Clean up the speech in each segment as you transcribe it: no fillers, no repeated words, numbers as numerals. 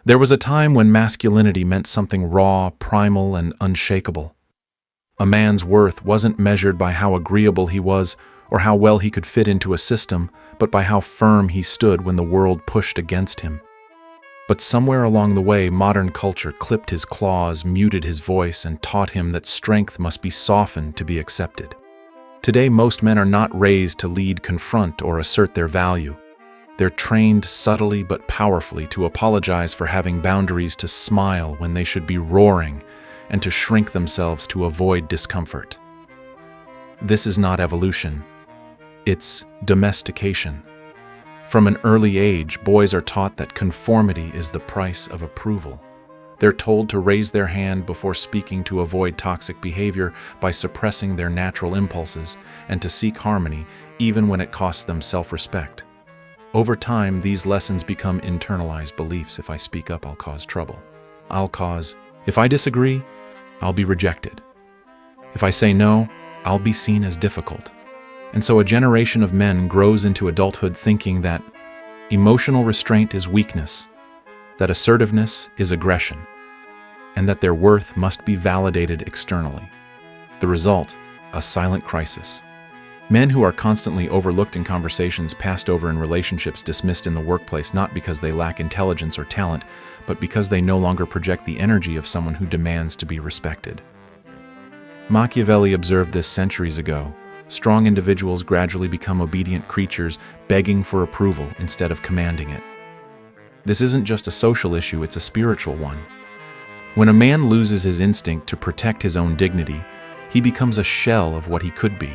There was a time when masculinity meant something raw, primal, and unshakable. A man's worth wasn't measured by how agreeable he was or how well he could fit into a system, but by how firm he stood when the world pushed against him. But somewhere along the way, modern culture clipped his claws, muted his voice, and taught him that strength must be softened to be accepted. Today, most men are not raised to lead, confront, or assert their value. They're trained subtly but powerfully to apologize for having boundaries, to smile when they should be roaring, and to shrink themselves to avoid discomfort. This is not evolution. It's domestication. From an early age, boys are taught that conformity is the price of approval. They're told to raise their hand before speaking, to avoid toxic behavior by suppressing their natural impulses, and to seek harmony even when it costs them self-respect. Over time, these lessons become internalized beliefs. If I speak up, I'll cause trouble. If I disagree, I'll be rejected. If I say no, I'll be seen as difficult. And so a generation of men grows into adulthood thinking that emotional restraint is weakness, that assertiveness is aggression, and that their worth must be validated externally. The result, a silent crisis. Men who are constantly overlooked in conversations, passed over in relationships, dismissed in the workplace, not because they lack intelligence or talent, but because they no longer project the energy of someone who demands to be respected. Machiavelli observed this centuries ago. Strong individuals gradually become obedient creatures, begging for approval instead of commanding it. This isn't just a social issue, it's a spiritual one. When a man loses his instinct to protect his own dignity, he becomes a shell of what he could be.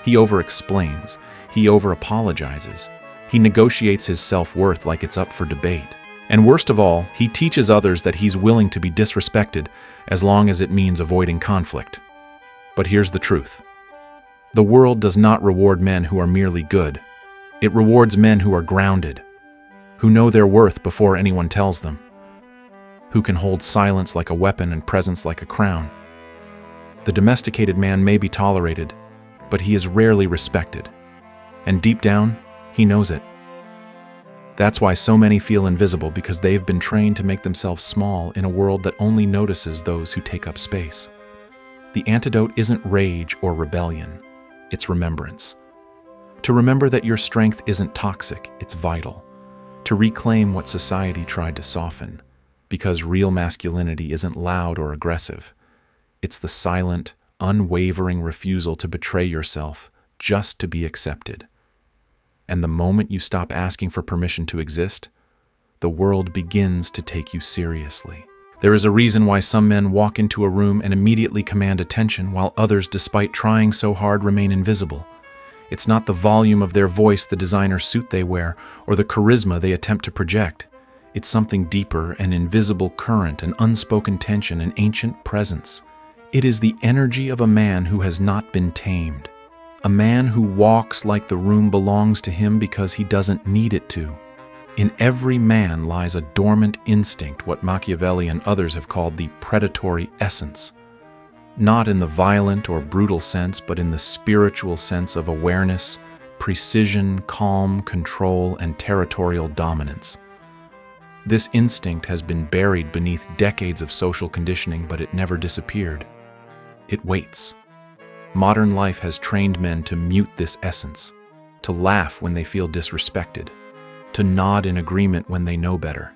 He over-explains, he over-apologizes, he negotiates his self-worth like it's up for debate. And worst of all, he teaches others that he's willing to be disrespected as long as it means avoiding conflict. But here's the truth. The world does not reward men who are merely good. It rewards men who are grounded, who know their worth before anyone tells them, who can hold silence like a weapon and presence like a crown. The domesticated man may be tolerated, but he is rarely respected. And deep down, he knows it. That's why so many feel invisible, because they've been trained to make themselves small in a world that only notices those who take up space. The antidote isn't rage or rebellion. It's remembrance. To remember that your strength isn't toxic, it's vital. To reclaim what society tried to soften, because real masculinity isn't loud or aggressive. It's the silent, unwavering refusal to betray yourself just to be accepted. And the moment you stop asking for permission to exist, the world begins to take you seriously. There is a reason why some men walk into a room and immediately command attention, while others, despite trying so hard, remain invisible. It's not the volume of their voice, the designer suit they wear, or the charisma they attempt to project. It's something deeper, an invisible current, an unspoken tension, an ancient presence. It is the energy of a man who has not been tamed. A man who walks like the room belongs to him because he doesn't need it to. In every man lies a dormant instinct, what Machiavelli and others have called the predatory essence. Not in the violent or brutal sense, but in the spiritual sense of awareness, precision, calm, control, and territorial dominance. This instinct has been buried beneath decades of social conditioning, but it never disappeared. It waits. Modern life has trained men to mute this essence, to laugh when they feel disrespected, to nod in agreement when they know better,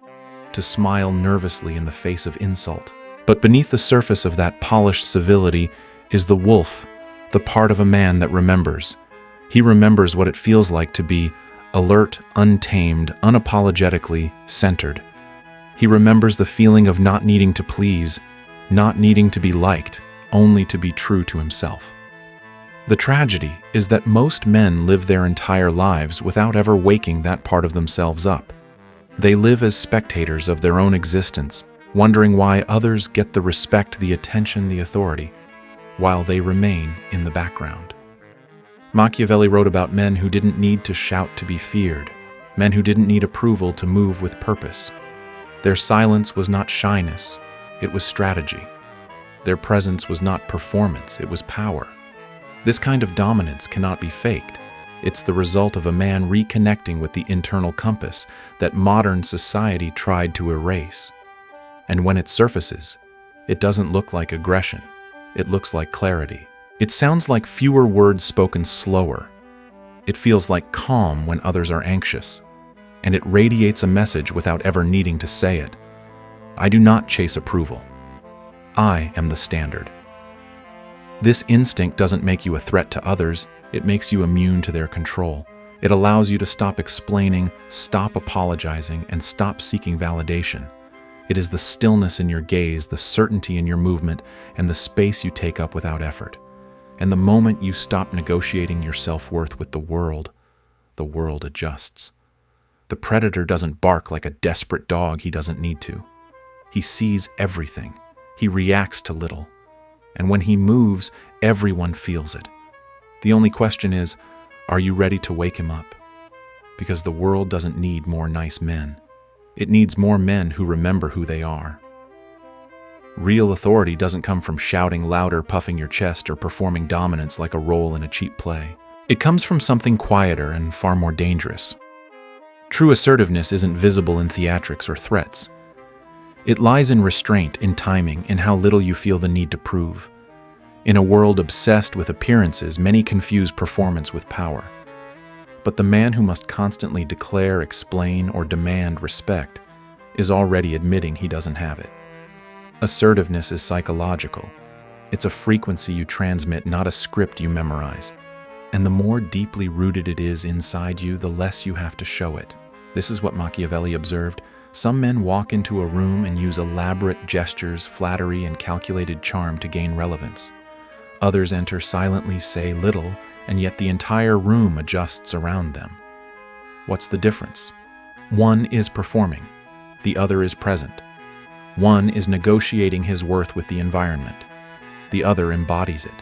to smile nervously in the face of insult. But beneath the surface of that polished civility is the wolf, the part of a man that remembers. He remembers what it feels like to be alert, untamed, unapologetically centered. He remembers the feeling of not needing to please, not needing to be liked, only to be true to himself. The tragedy is that most men live their entire lives without ever waking that part of themselves up. They live as spectators of their own existence, wondering why others get the respect, the attention, the authority, while they remain in the background. Machiavelli wrote about men who didn't need to shout to be feared, men who didn't need approval to move with purpose. Their silence was not shyness, it was strategy. Their presence was not performance, it was power. This kind of dominance cannot be faked. It's the result of a man reconnecting with the internal compass that modern society tried to erase. And when it surfaces, it doesn't look like aggression. It looks like clarity. It sounds like fewer words spoken slower. It feels like calm when others are anxious. And it radiates a message without ever needing to say it. I do not chase approval. I am the standard. This instinct doesn't make you a threat to others. It makes you immune to their control. It allows you to stop explaining, stop apologizing, and stop seeking validation. It is the stillness in your gaze, the certainty in your movement, and the space you take up without effort. And the moment you stop negotiating your self-worth with the world adjusts. The predator doesn't bark like a desperate dog he doesn't need to. He sees everything. He reacts to little. And when he moves, everyone feels it. The only question is, are you ready to wake him up? Because the world doesn't need more nice men. It needs more men who remember who they are. Real authority doesn't come from shouting louder, puffing your chest, or performing dominance like a role in a cheap play. It comes from something quieter and far more dangerous. True assertiveness isn't visible in theatrics or threats. It lies in restraint, in timing, in how little you feel the need to prove. In a world obsessed with appearances, many confuse performance with power. But the man who must constantly declare, explain, or demand respect is already admitting he doesn't have it. Assertiveness is psychological. It's a frequency you transmit, not a script you memorize. And the more deeply rooted it is inside you, the less you have to show it. This is what Machiavelli observed. Some men walk into a room and use elaborate gestures, flattery, and calculated charm to gain relevance. Others enter silently, say little, and yet the entire room adjusts around them. What's the difference? One is performing, the other is present. One is negotiating his worth with the environment, the other embodies it.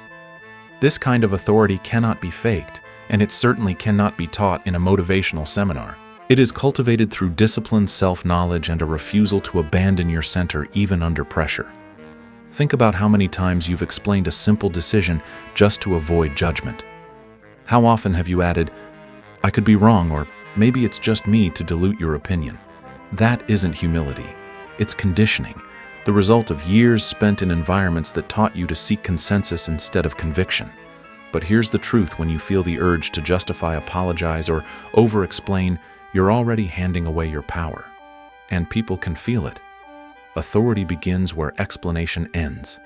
This kind of authority cannot be faked, and it certainly cannot be taught in a motivational seminar. It is cultivated through disciplined self-knowledge and a refusal to abandon your center even under pressure. Think about how many times you've explained a simple decision just to avoid judgment. How often have you added, "I could be wrong," or "maybe it's just me," to dilute your opinion? That isn't humility. It's conditioning, the result of years spent in environments that taught you to seek consensus instead of conviction. But here's the truth: when you feel the urge to justify, apologize, or over-explain, you're already handing away your power. And people can feel it. Authority begins where explanation ends.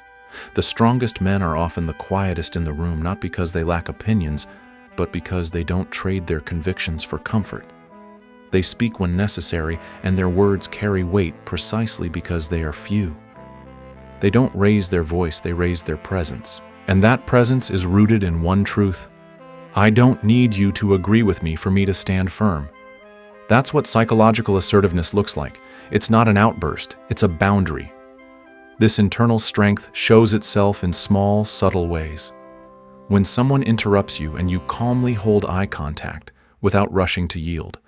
The strongest men are often the quietest in the room, not because they lack opinions, but because they don't trade their convictions for comfort. They speak when necessary, and their words carry weight precisely because they are few. They don't raise their voice, they raise their presence. And that presence is rooted in one truth: I don't need you to agree with me for me to stand firm. That's what psychological assertiveness looks like. It's not an outburst, it's a boundary. This internal strength shows itself in small, subtle ways. When someone interrupts you and you calmly hold eye contact without rushing to yield.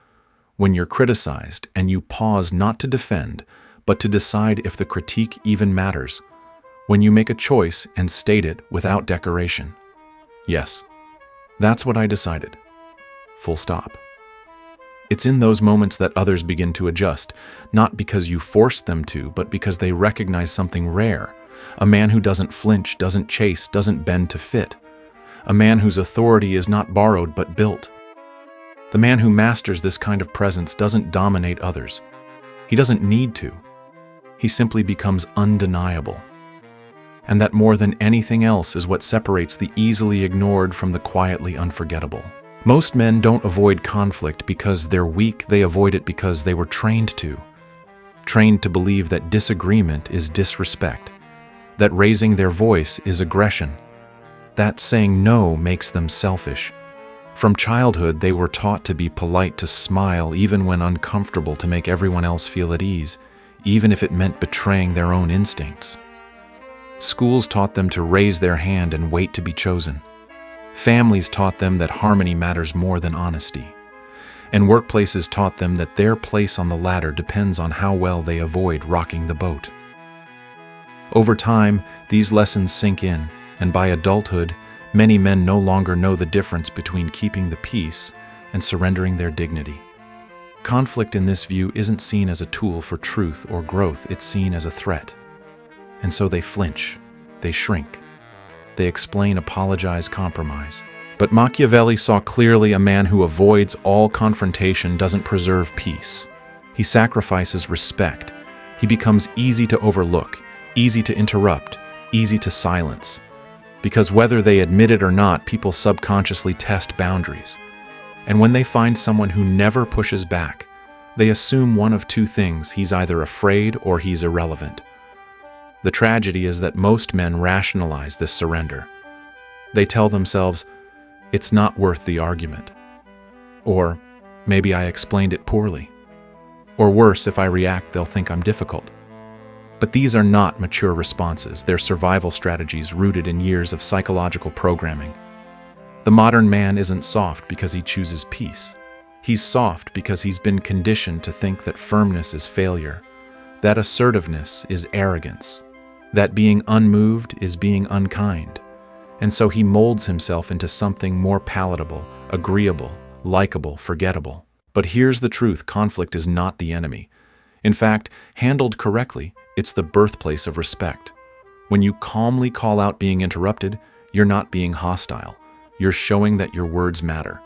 When you're criticized and you pause not to defend, but to decide if the critique even matters. When you make a choice and state it without decoration. Yes, that's what I decided. Full stop. It's in those moments that others begin to adjust, not because you forced them to, but because they recognize something rare. A man who doesn't flinch, doesn't chase, doesn't bend to fit. A man whose authority is not borrowed but built. The man who masters this kind of presence doesn't dominate others. He doesn't need to. He simply becomes undeniable. And that more than anything else is what separates the easily ignored from the quietly unforgettable. Most men don't avoid conflict because they're weak, they avoid it because they were trained to. Trained to believe that disagreement is disrespect, that raising their voice is aggression, that saying no makes them selfish. From childhood, they were taught to be polite, to smile even when uncomfortable, to make everyone else feel at ease, even if it meant betraying their own instincts. Schools taught them to raise their hand and wait to be chosen. Families taught them that harmony matters more than honesty. And workplaces taught them that their place on the ladder depends on how well they avoid rocking the boat. Over time, these lessons sink in, and by adulthood, Many men no longer know the difference between keeping the peace and surrendering their dignity. Conflict in this view isn't seen as a tool for truth or growth, it's seen as a threat. And so they flinch, they shrink, they explain, apologize, compromise. But Machiavelli saw clearly a man who avoids all confrontation doesn't preserve peace. He sacrifices respect. He becomes easy to overlook, easy to interrupt, easy to silence. Because whether they admit it or not, people subconsciously test boundaries. And when they find someone who never pushes back, they assume one of two things: he's either afraid or he's irrelevant. The tragedy is that most men rationalize this surrender. They tell themselves, it's not worth the argument. Or, maybe I explained it poorly. Or worse, if I react, they'll think I'm difficult. But these are not mature responses. They're survival strategies rooted in years of psychological programming. The modern man isn't soft because he chooses peace. He's soft because he's been conditioned to think that firmness is failure, that assertiveness is arrogance, that being unmoved is being unkind. And so he molds himself into something more palatable, agreeable, likable, forgettable. But here's the truth: conflict is not the enemy. In fact, handled correctly, it's the birthplace of respect. When you calmly call out being interrupted, you're not being hostile. You're showing that your words matter.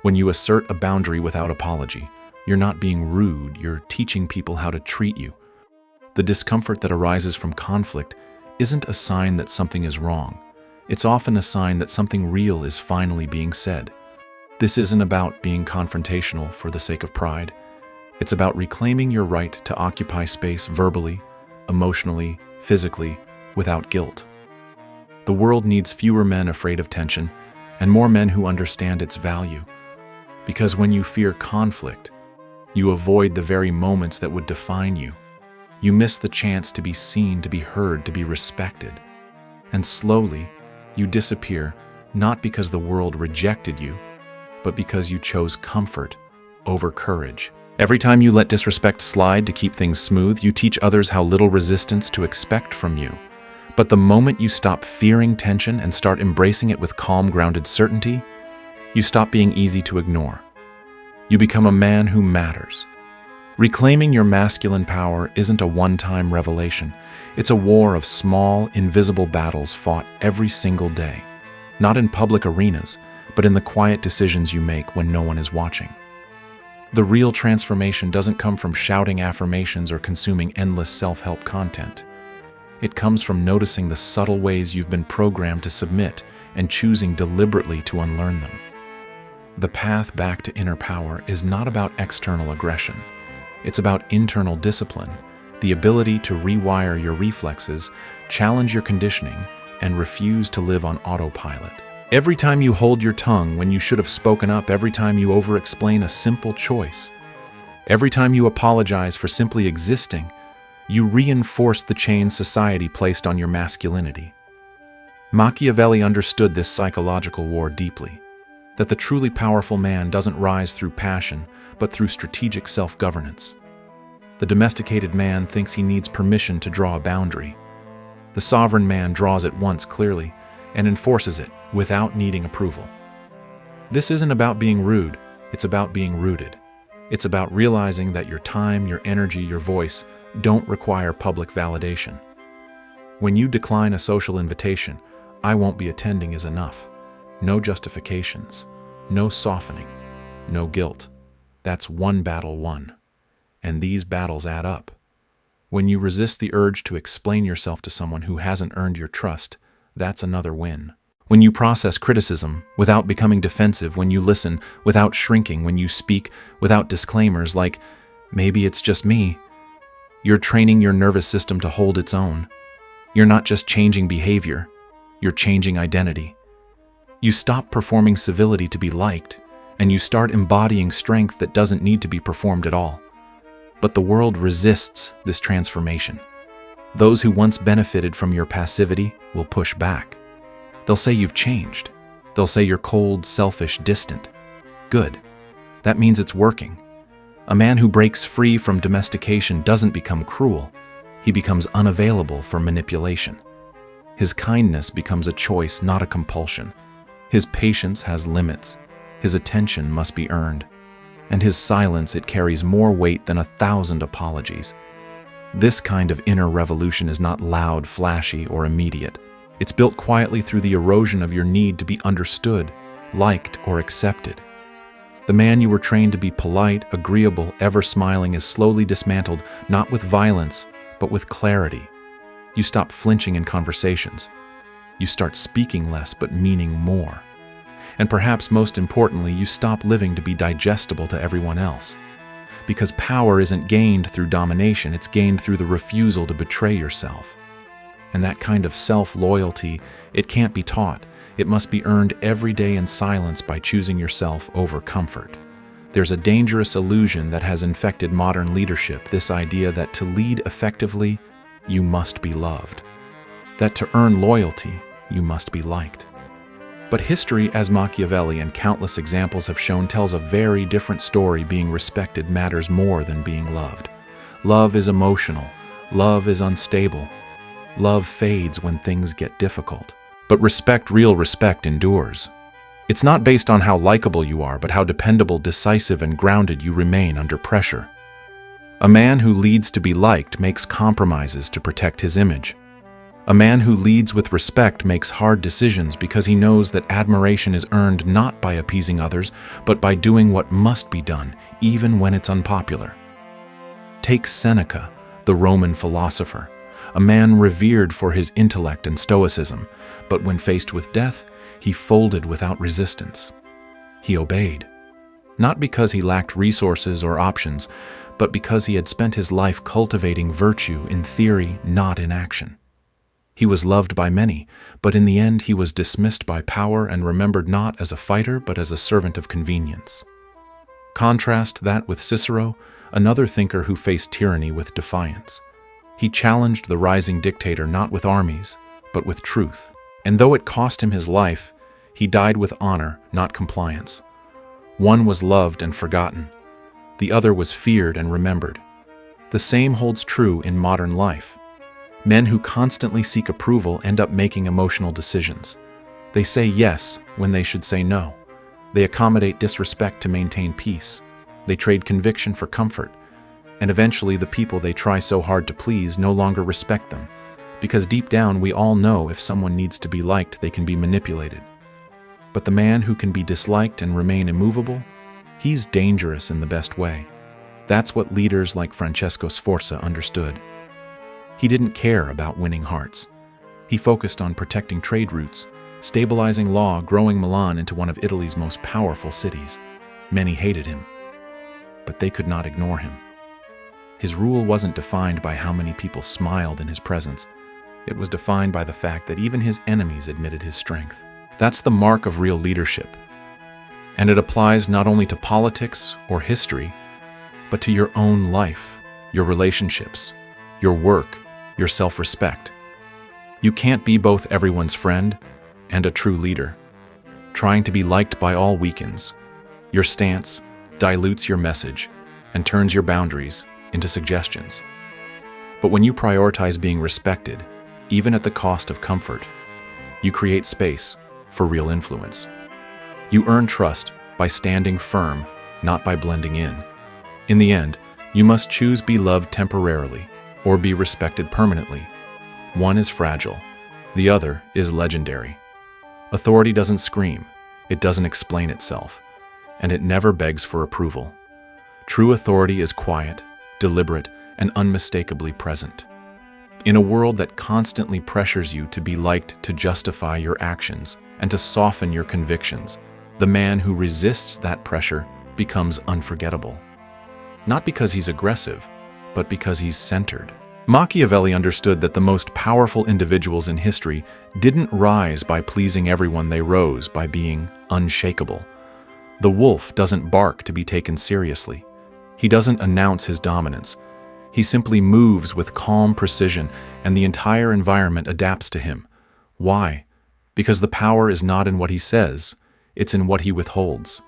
When you assert a boundary without apology, you're not being rude, you're teaching people how to treat you. The discomfort that arises from conflict isn't a sign that something is wrong. It's often a sign that something real is finally being said. This isn't about being confrontational for the sake of pride. It's about reclaiming your right to occupy space verbally, emotionally, physically, without guilt. The world needs fewer men afraid of tension and more men who understand its value. Because when you fear conflict, you avoid the very moments that would define you. You miss the chance to be seen, to be heard, to be respected. And slowly, you disappear, not because the world rejected you, but because you chose comfort over courage. Every time you let disrespect slide to keep things smooth, you teach others how little resistance to expect from you. But the moment you stop fearing tension and start embracing it with calm, grounded certainty, you stop being easy to ignore. You become a man who matters. Reclaiming your masculine power isn't a one-time revelation. It's a war of small, invisible battles fought every single day. Not in public arenas, but in the quiet decisions you make when no one is watching. The real transformation doesn't come from shouting affirmations or consuming endless self-help content. It comes from noticing the subtle ways you've been programmed to submit and choosing deliberately to unlearn them. The path back to inner power is not about external aggression. It's about internal discipline, the ability to rewire your reflexes, challenge your conditioning, and refuse to live on autopilot. Every time you hold your tongue when you should have spoken up, every time you over-explain a simple choice, every time you apologize for simply existing, you reinforce the chain society placed on your masculinity. Machiavelli understood this psychological war deeply, that the truly powerful man doesn't rise through passion, but through strategic self-governance. The domesticated man thinks he needs permission to draw a boundary. The sovereign man draws it once clearly and enforces it without needing approval. This isn't about being rude, it's about being rooted. It's about realizing that your time, your energy, your voice don't require public validation. When you decline a social invitation, "I won't be attending" is enough. No justifications, no softening, no guilt. That's one battle won. And these battles add up. When you resist the urge to explain yourself to someone who hasn't earned your trust, that's another win. When you process criticism without becoming defensive, when you listen without shrinking, when you speak without disclaimers like, "Maybe it's just me," you're training your nervous system to hold its own. You're not just changing behavior, you're changing identity. You stop performing civility to be liked, and you start embodying strength that doesn't need to be performed at all. But the world resists this transformation. Those who once benefited from your passivity will push back. They'll say you've changed. They'll say you're cold, selfish, distant. Good. That means it's working. A man who breaks free from domestication doesn't become cruel. He becomes unavailable for manipulation. His kindness becomes a choice, not a compulsion. His patience has limits. His attention must be earned. And his silence, it carries more weight than 1,000 apologies. This kind of inner revolution is not loud, flashy, or immediate. It's built quietly through the erosion of your need to be understood, liked, or accepted. The man you were trained to be polite, agreeable, ever smiling is slowly dismantled, not with violence, but with clarity. You stop flinching in conversations. You start speaking less but meaning more. And perhaps most importantly, you stop living to be digestible to everyone else. Because power isn't gained through domination, it's gained through the refusal to betray yourself. And that kind of self-loyalty, it can't be taught. It must be earned every day in silence by choosing yourself over comfort. There's a dangerous illusion that has infected modern leadership, this idea that to lead effectively, you must be loved. That to earn loyalty, you must be liked. But history, as Machiavelli and countless examples have shown, tells a very different story. Being respected matters more than being loved. Love is emotional. Love is unstable. Love fades when things get difficult. But respect, real respect, endures. It's not based on how likable you are, but how dependable, decisive, and grounded you remain under pressure. A man who leads to be liked makes compromises to protect his image. A man who leads with respect makes hard decisions because he knows that admiration is earned not by appeasing others, but by doing what must be done, even when it's unpopular. Take Seneca, the Roman philosopher, a man revered for his intellect and stoicism, but when faced with death, he folded without resistance. He obeyed, not because he lacked resources or options, but because he had spent his life cultivating virtue in theory, not in action. He was loved by many, but in the end he was dismissed by power and remembered not as a fighter but as a servant of convenience. Contrast that with Cicero, another thinker who faced tyranny with defiance. He challenged the rising dictator not with armies, but with truth. And though it cost him his life, he died with honor, not compliance. One was loved and forgotten. The other was feared and remembered. The same holds true in modern life. Men who constantly seek approval end up making emotional decisions. They say yes when they should say no. They accommodate disrespect to maintain peace. They trade conviction for comfort. And eventually the people they try so hard to please no longer respect them. Because deep down we all know if someone needs to be liked, they can be manipulated. But the man who can be disliked and remain immovable, he's dangerous in the best way. That's what leaders like Francesco Sforza understood. He didn't care about winning hearts. He focused on protecting trade routes, stabilizing law, growing Milan into one of Italy's most powerful cities. Many hated him, but they could not ignore him. His rule wasn't defined by how many people smiled in his presence. It was defined by the fact that even his enemies admitted his strength. That's the mark of real leadership. And it applies not only to politics or history, but to your own life, your relationships, your work, your self-respect. You can't be both everyone's friend and a true leader. Trying to be liked by all weakens. Your stance dilutes your message and turns your boundaries into suggestions. But when you prioritize being respected, even at the cost of comfort, you create space for real influence. You earn trust by standing firm, not by blending in. In the end, you must choose be loved temporarily or be respected permanently. One is fragile, the other is legendary. Authority doesn't scream, it doesn't explain itself, and it never begs for approval. True authority is quiet, deliberate, and unmistakably present. In a world that constantly pressures you to be liked to justify your actions and to soften your convictions, the man who resists that pressure becomes unforgettable. Not because he's aggressive, but because he's centered. Machiavelli understood that the most powerful individuals in history didn't rise by pleasing everyone, they rose by being unshakable. The wolf doesn't bark to be taken seriously. He doesn't announce his dominance. He simply moves with calm precision, and the entire environment adapts to him. Why? Because the power is not in what he says, it's in what he withholds.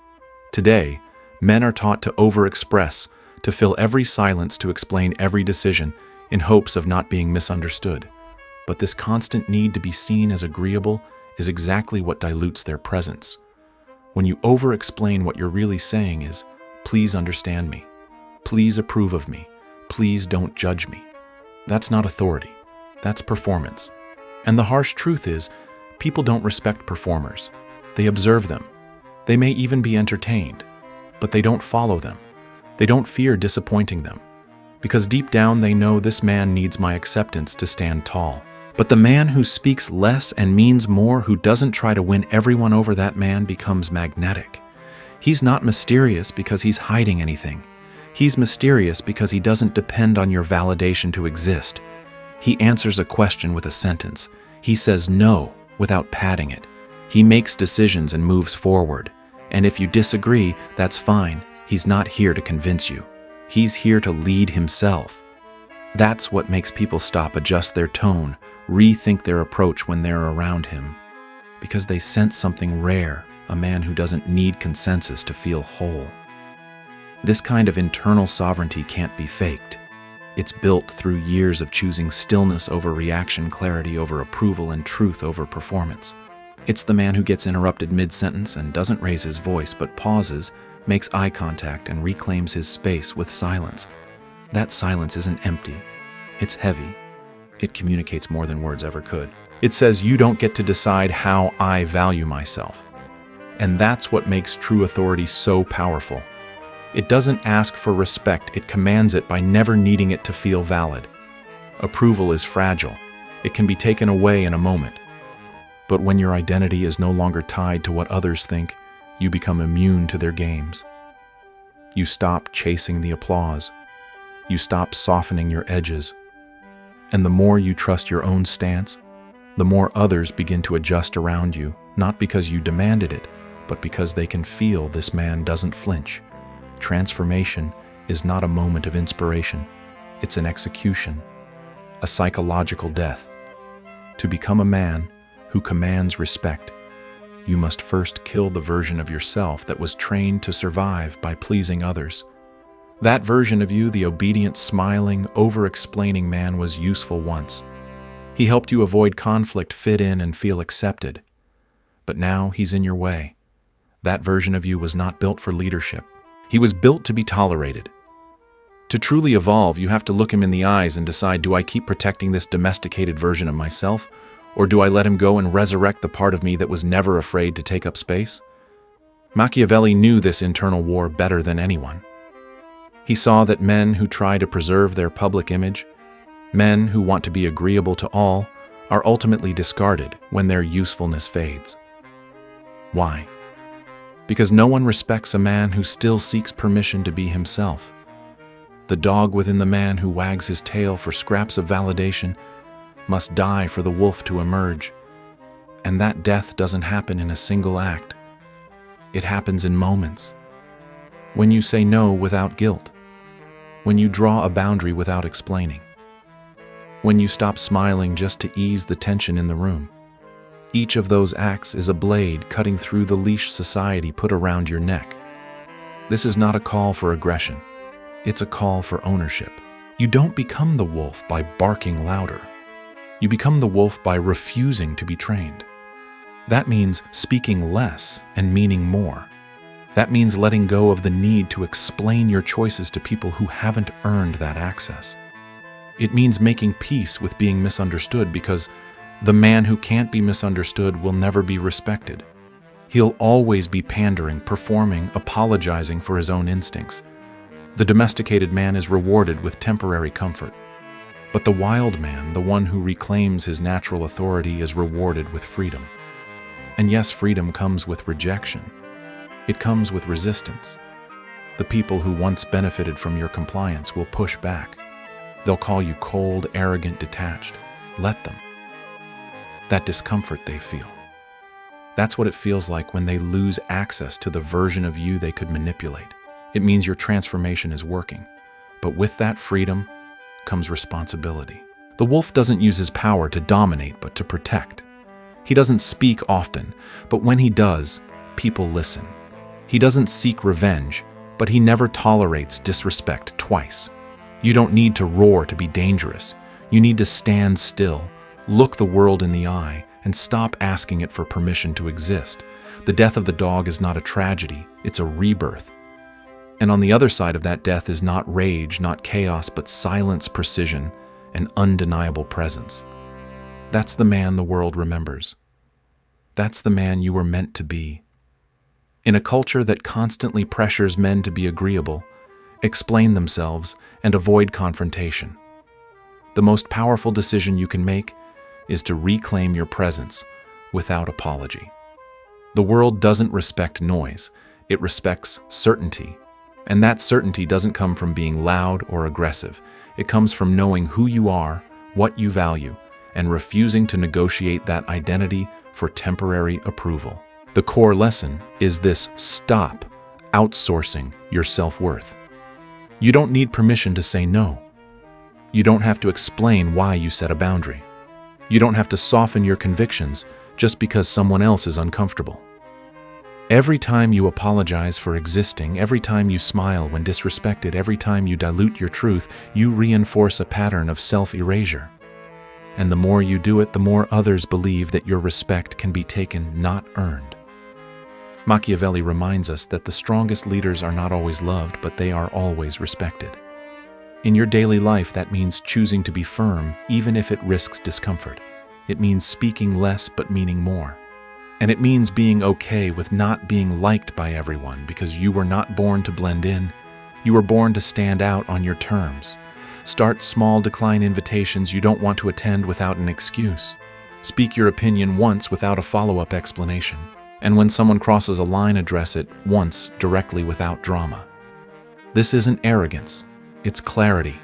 Today, men are taught to overexpress, to fill every silence, to explain every decision, in hopes of not being misunderstood. But this constant need to be seen as agreeable, is exactly what dilutes their presence. When you over-explain, what you're really saying is, please understand me. Please approve of me. Please don't judge me. That's not authority. That's performance. And the harsh truth is, people don't respect performers. They observe them. They may even be entertained, but they don't follow them. They don't fear disappointing them, because deep down they know this man needs my acceptance to stand tall. But the man who speaks less and means more, who doesn't try to win everyone over, that man becomes magnetic. He's not mysterious because he's hiding anything. He's mysterious because he doesn't depend on your validation to exist. He answers a question with a sentence. He says no without padding it. He makes decisions and moves forward. And if you disagree, that's fine. He's not here to convince you. He's here to lead himself. That's what makes people stop, adjust their tone, rethink their approach when they're around him. Because they sense something rare, a man who doesn't need consensus to feel whole. This kind of internal sovereignty can't be faked. It's built through years of choosing stillness over reaction, clarity over approval, and truth over performance. It's the man who gets interrupted mid-sentence and doesn't raise his voice but pauses, makes eye contact, and reclaims his space with silence. That silence isn't empty. It's heavy. It communicates more than words ever could. It says, you don't get to decide how I value myself. And that's what makes true authority so powerful. It doesn't ask for respect, it commands it by never needing it to feel valid. Approval is fragile. It can be taken away in a moment. But when your identity is no longer tied to what others think, you become immune to their games. You stop chasing the applause. You stop softening your edges. And the more you trust your own stance, the more others begin to adjust around you, not because you demanded it, but because they can feel this man doesn't flinch. Transformation is not a moment of inspiration. It's an execution, a psychological death. To become a man who commands respect, you must first kill the version of yourself that was trained to survive by pleasing others. That version of you, the obedient, smiling, over-explaining man, was useful once. He helped you avoid conflict, fit in, and feel accepted. But now he's in your way. That version of you was not built for leadership. He was built to be tolerated. To truly evolve, you have to look him in the eyes and decide, do I keep protecting this domesticated version of myself, or do I let him go and resurrect the part of me that was never afraid to take up space? Machiavelli knew this internal war better than anyone. He saw that men who try to preserve their public image, men who want to be agreeable to all, are ultimately discarded when their usefulness fades. Why? Because no one respects a man who still seeks permission to be himself. The dog within the man who wags his tail for scraps of validation must die for the wolf to emerge. And that death doesn't happen in a single act. It happens in moments. When you say no without guilt. When you draw a boundary without explaining. When you stop smiling just to ease the tension in the room. Each of those acts is a blade cutting through the leash society put around your neck. This is not a call for aggression. It's a call for ownership. You don't become the wolf by barking louder. You become the wolf by refusing to be trained. That means speaking less and meaning more. That means letting go of the need to explain your choices to people who haven't earned that access. It means making peace with being misunderstood, because the man who can't be misunderstood will never be respected. He'll always be pandering, performing, apologizing for his own instincts. The domesticated man is rewarded with temporary comfort. But the wild man, the one who reclaims his natural authority, is rewarded with freedom. And yes, freedom comes with rejection. It comes with resistance. The people who once benefited from your compliance will push back. They'll call you cold, arrogant, detached. Let them. That discomfort they feel. That's what it feels like when they lose access to the version of you they could manipulate. It means your transformation is working. But with that freedom comes responsibility. The wolf doesn't use his power to dominate, but to protect. He doesn't speak often, but when he does, people listen. He doesn't seek revenge, but he never tolerates disrespect twice. You don't need to roar to be dangerous. You need to stand still, look the world in the eye, and stop asking it for permission to exist. The death of the dog is not a tragedy, it's a rebirth. And on the other side of that death is not rage, not chaos, but silence, precision, and undeniable presence. That's the man the world remembers. That's the man you were meant to be. In a culture that constantly pressures men to be agreeable, explain themselves, and avoid confrontation, the most powerful decision you can make is to reclaim your presence without apology. The world doesn't respect noise, it respects certainty. And that certainty doesn't come from being loud or aggressive. It comes from knowing who you are, what you value, and refusing to negotiate that identity for temporary approval. The core lesson is this: stop outsourcing your self-worth. You don't need permission to say no. You don't have to explain why you set a boundary. You don't have to soften your convictions just because someone else is uncomfortable. Every time you apologize for existing, every time you smile when disrespected, every time you dilute your truth, you reinforce a pattern of self-erasure. And the more you do it, the more others believe that your respect can be taken, not earned. Machiavelli reminds us that the strongest leaders are not always loved, but they are always respected. In your daily life, that means choosing to be firm, even if it risks discomfort. It means speaking less but meaning more. And it means being okay with not being liked by everyone, because you were not born to blend in. You were born to stand out on your terms. Start small, decline invitations you don't want to attend without an excuse. Speak your opinion once without a follow-up explanation. And when someone crosses a line, address it once directly without drama. This isn't arrogance, it's clarity.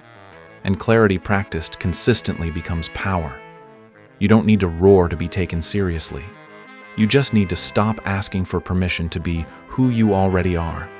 And clarity practiced consistently becomes power. You don't need to roar to be taken seriously. You just need to stop asking for permission to be who you already are.